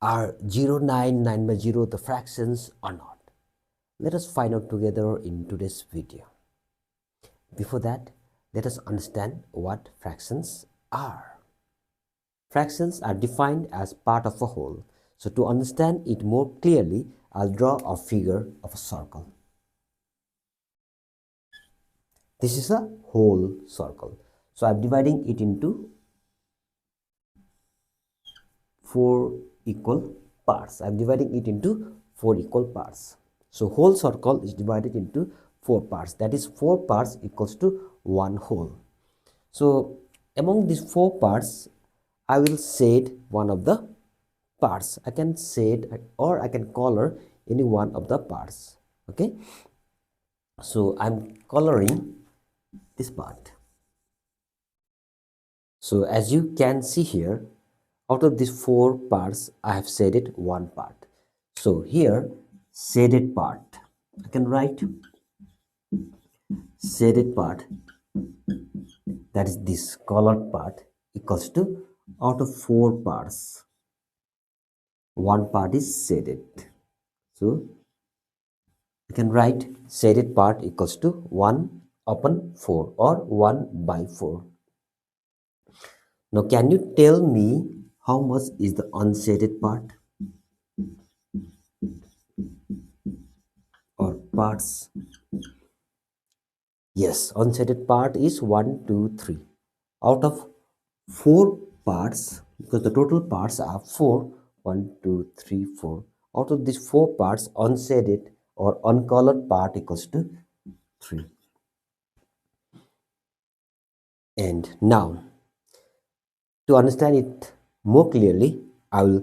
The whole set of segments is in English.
Are 0, 9, 9 by 0 the fractions or not? Let us find out together in today's video. Before that, let us understand what fractions are. Fractions are defined as part of a whole. So to understand it more clearly, I'll draw a figure of a circle. This is a whole circle. So I'm dividing it into 4 equal parts. I'm dividing it into 4 equal parts. So whole circle is divided into 4 parts. That is 4 parts equals to 1 whole. So among these 4 parts, I will shade one of the parts. I can shade or I can color any one of the parts. Okay. So I'm coloring this part. So as you can see here, out of these 4 parts, I have shaded one part. So here, shaded part. I can write shaded part, that is this colored part, equals to out of 4 parts, one part is shaded. So I can write shaded part equals to 1 upon 4 or 1 by 4. Now can you tell me how much is the unshaded part or parts? Yes, unshaded part is 1, 2, 3. Out of 4 parts, because the total parts are 4, 1, 2, 3, 4. Out of these 4 parts, unshaded or uncolored part equals to 3. And now, to understand it more clearly, I will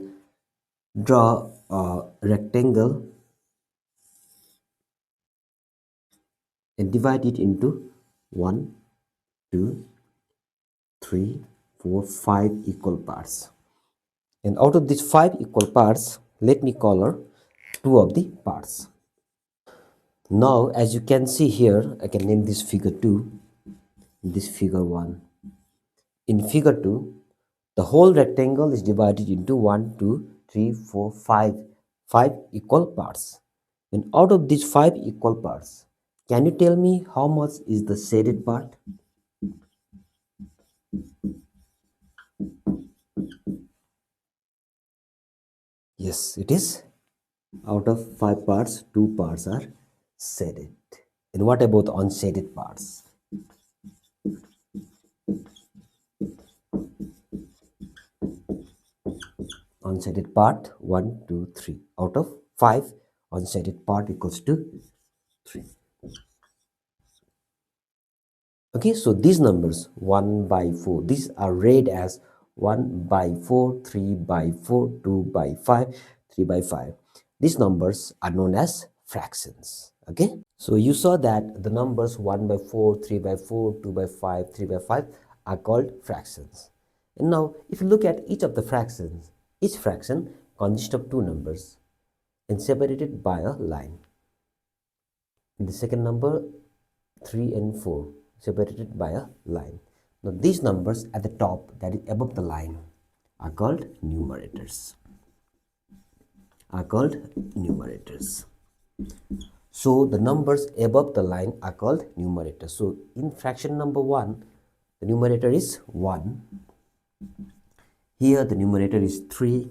draw a rectangle and divide it into 1, 2, 3, 4, 5 equal parts. And out of these 5 equal parts, let me color 2 of the parts. Now, as you can see here, I can name this figure 2, this figure 1. In figure 2, the whole rectangle is divided into 1, 2, 3, 4, 5 equal parts. And out of these 5 equal parts, can you tell me how much is the shaded part? Yes, it is. Out of 5 parts, 2 parts are shaded. And what about the unshaded parts? Unshaded part 1, 2, 3. Out of 5, unshaded part equals to 3. Okay, so these numbers 1 by 4, these are read as 1 by 4, 3 by 4, 2 by 5, 3 by 5. These numbers are known as fractions. Okay, so you saw that the numbers 1 by 4, 3 by 4, 2 by 5, 3 by 5 are called fractions. And now if you look at each of the fractions, each fraction consists of 2 numbers and separated by a line. In the second number, 3 and 4 separated by a line. Now these numbers at the top, that is above the line, are called numerators. So the numbers above the line are called numerators. So in fraction number 1, the numerator is 1. Here the numerator is 3.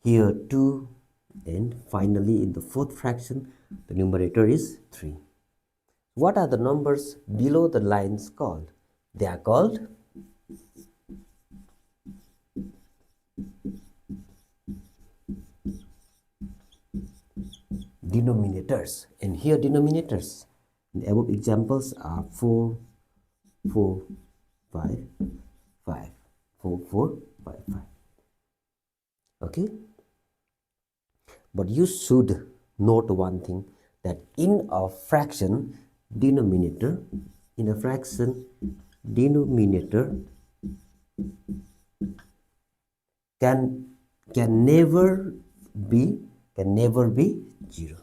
Here 2. And finally in the fourth fraction, the numerator is 3. What are the numbers below the lines called? They are called denominators. And here denominators, the above examples are 4, 4, 5, 5, 4, 4, 5, 5. Okay? But you should note one thing, that in a fraction denominator, can never be 0.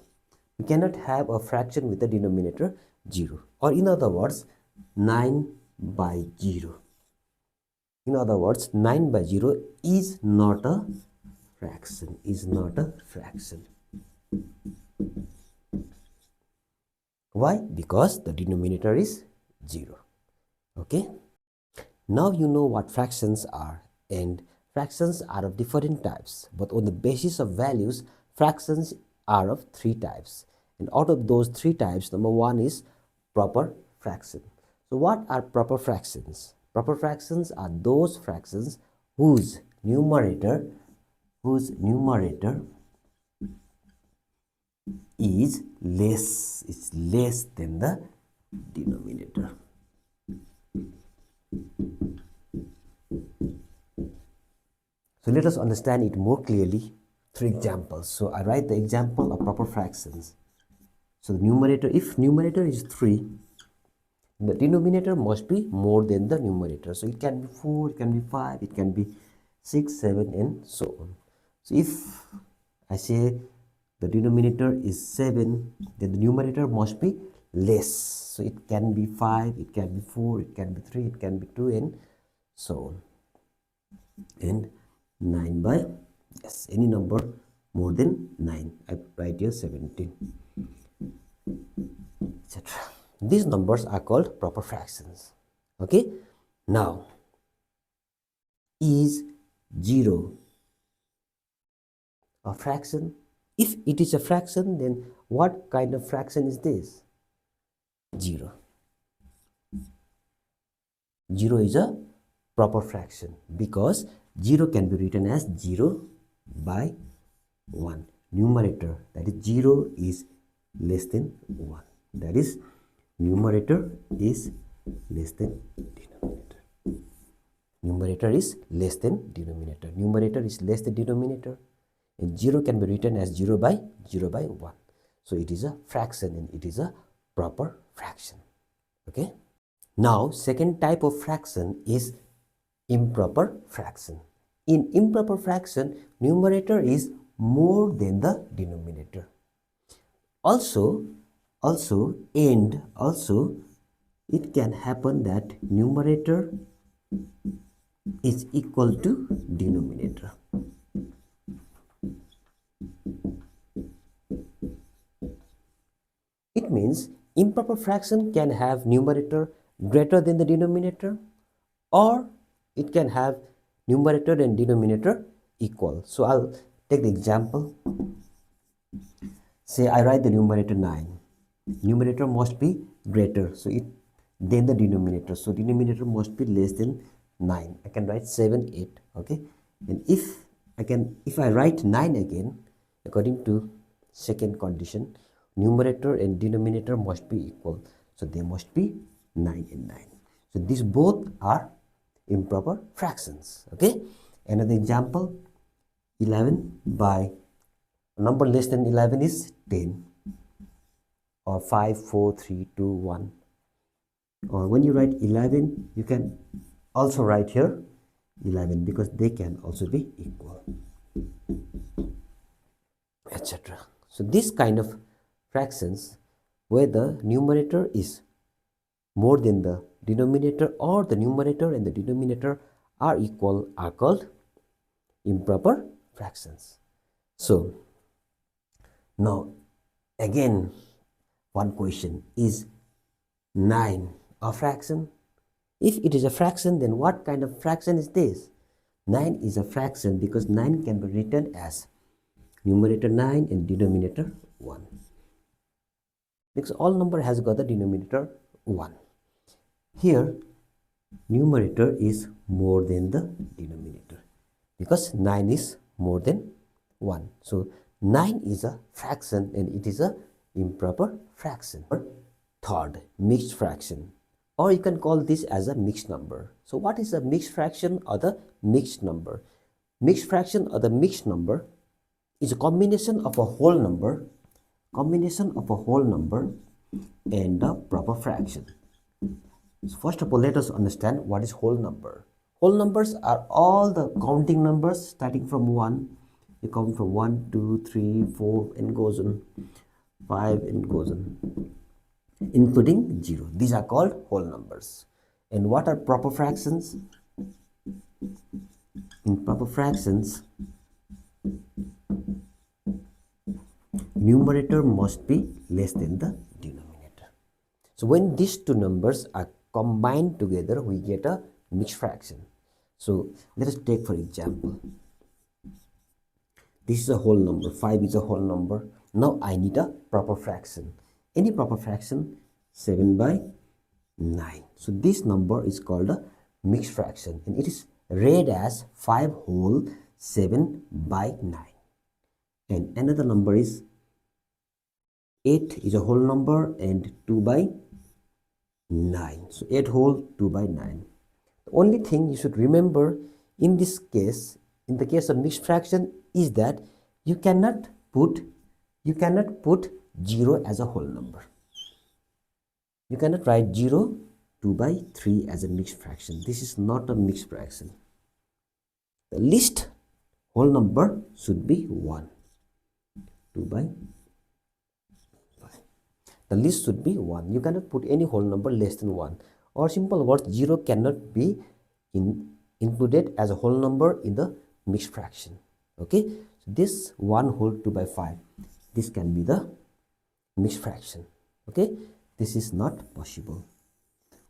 We cannot have a fraction with a denominator 0, or in other words 9 by 0. In other words, 9 by 0 is not a fraction, is not a fraction. Why? Because the denominator is 0. Okay. Now you know what fractions are, and fractions are of different types, but on the basis of values, fractions are of 3 types. And out of those 3 types, number 1 is proper fraction. So what are proper fractions? Proper fractions are those fractions whose numerator is less than the denominator. So let us understand it more clearly through examples. So I write the example of proper fractions. So the numerator, if numerator is 3, the denominator must be more than the numerator. So it can be 4, it can be 5, it can be 6, 7, and so on. So if I say the denominator is 7, then the numerator must be less. So it can be 5, it can be 4, it can be 3, it can be 2, and so on. And 9 by, yes, any number more than 9. I write here 17, etc. These numbers are called proper fractions. Okay. Now, is 0 a fraction? If it is a fraction, then what kind of fraction is this? 0. 0 is a proper fraction because 0 can be written as 0 by 1. Numerator, that is 0, is less than 1. That is, numerator is less than denominator. Numerator is less than denominator. Numerator is less than denominator. And 0 can be written as 0 by 1. So it is a fraction and it is a proper fraction. Okay. Now, second type of fraction is improper fraction. In improper fraction, numerator is more than the denominator. Also, it can happen that numerator is equal to denominator. It means improper fraction can have numerator greater than the denominator, or it can have numerator and denominator equal. So I'll take the example. Say I write the numerator 9. Numerator must be greater than the denominator. So denominator must be less than 9. I can write 7, 8. Okay. And if I write 9 again, according to second condition, numerator and denominator must be equal. So they must be 9 and 9. So these both are improper fractions. Okay. Another example, 11 by number less than 11 is 10, or 5, 4, 3, 2, 1. Or when you write 11, you can also write here 11 because they can also be equal, etc. So this kind of fractions where the numerator is more than the denominator, or the numerator and the denominator are equal, are called improper fractions. So now again, one question, is 9 a fraction? If it is a fraction, then what kind of fraction is this? 9 is a fraction because 9 can be written as numerator 9 and denominator 1. Because all number has got the denominator 1. Here, numerator is more than the denominator because 9 is more than 1. So 9 is a fraction and it is a improper fraction. Third, mixed fraction, or you can call this as a mixed number. So what is a mixed fraction or the mixed number? Mixed fraction or the mixed number is a combination of a whole number, and a proper fraction. So first of all, let us understand what is whole number. Whole numbers are all the counting numbers starting from 1. You count from 1, 2, 3, 4 and goes on, 5 and goes on, including 0. These are called whole numbers. And what are proper fractions? In proper fractions, numerator must be less than the denominator. So when these two numbers are combined together, we get a mixed fraction. So let us take for example, this is a whole number, 5 is a whole number. Now I need a proper fraction. Any proper fraction, 7 by 9. So this number is called a mixed fraction and it is read as 5 whole 7 by 9. And another number is 8 is a whole number and 2 by 9. So 8 whole 2 by 9. The only thing you should remember in this case, in the case of mixed fraction, is that you cannot put 0 as a whole number. You cannot write 0 2 by 3 as a mixed fraction. This is not a mixed fraction. The least whole number should be 1. 2 by 5. The least should be 1. You cannot put any whole number less than 1. Or simple words, 0 cannot be included as a whole number in the mixed fraction. Okay, so this 1 whole 2 by 5, this can be the mixed fraction. Okay, this is not possible.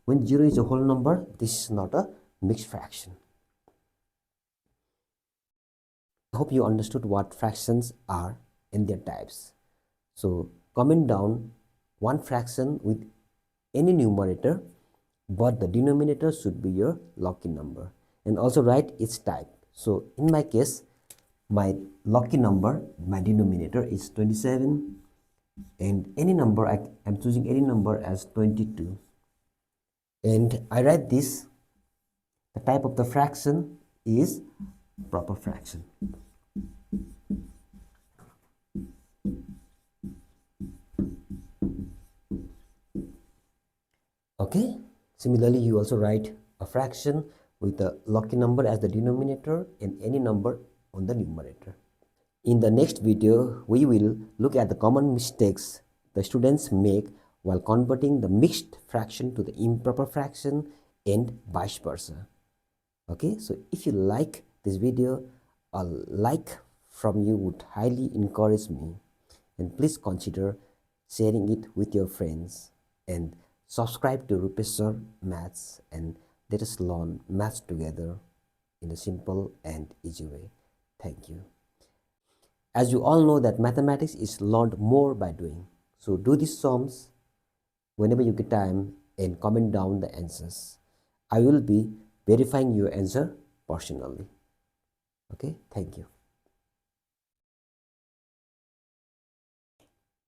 When 0 is a whole number, this is not a mixed fraction. I hope you understood what fractions are and their types. So comment down one fraction with any numerator, but the denominator should be your lucky number, and also write its type. So in my case, my lucky number, my denominator is 27, and any number, I am choosing any number as 22, and I write this. The type of the fraction is proper fraction. Okay, similarly you also write a fraction with a lucky number as the denominator and any number on the numerator. In the next video, we will look at the common mistakes the students make while converting the mixed fraction to the improper fraction and vice versa. Okay, so if you like this video, a like from you would highly encourage me, and please consider sharing it with your friends and subscribe to Rupesh Sir Maths, and let us learn maths together in a simple and easy way. Thank you. As you all know that mathematics is learned more by doing. So do these sums whenever you get time and comment down the answers. I will be verifying your answer personally. Okay, thank you.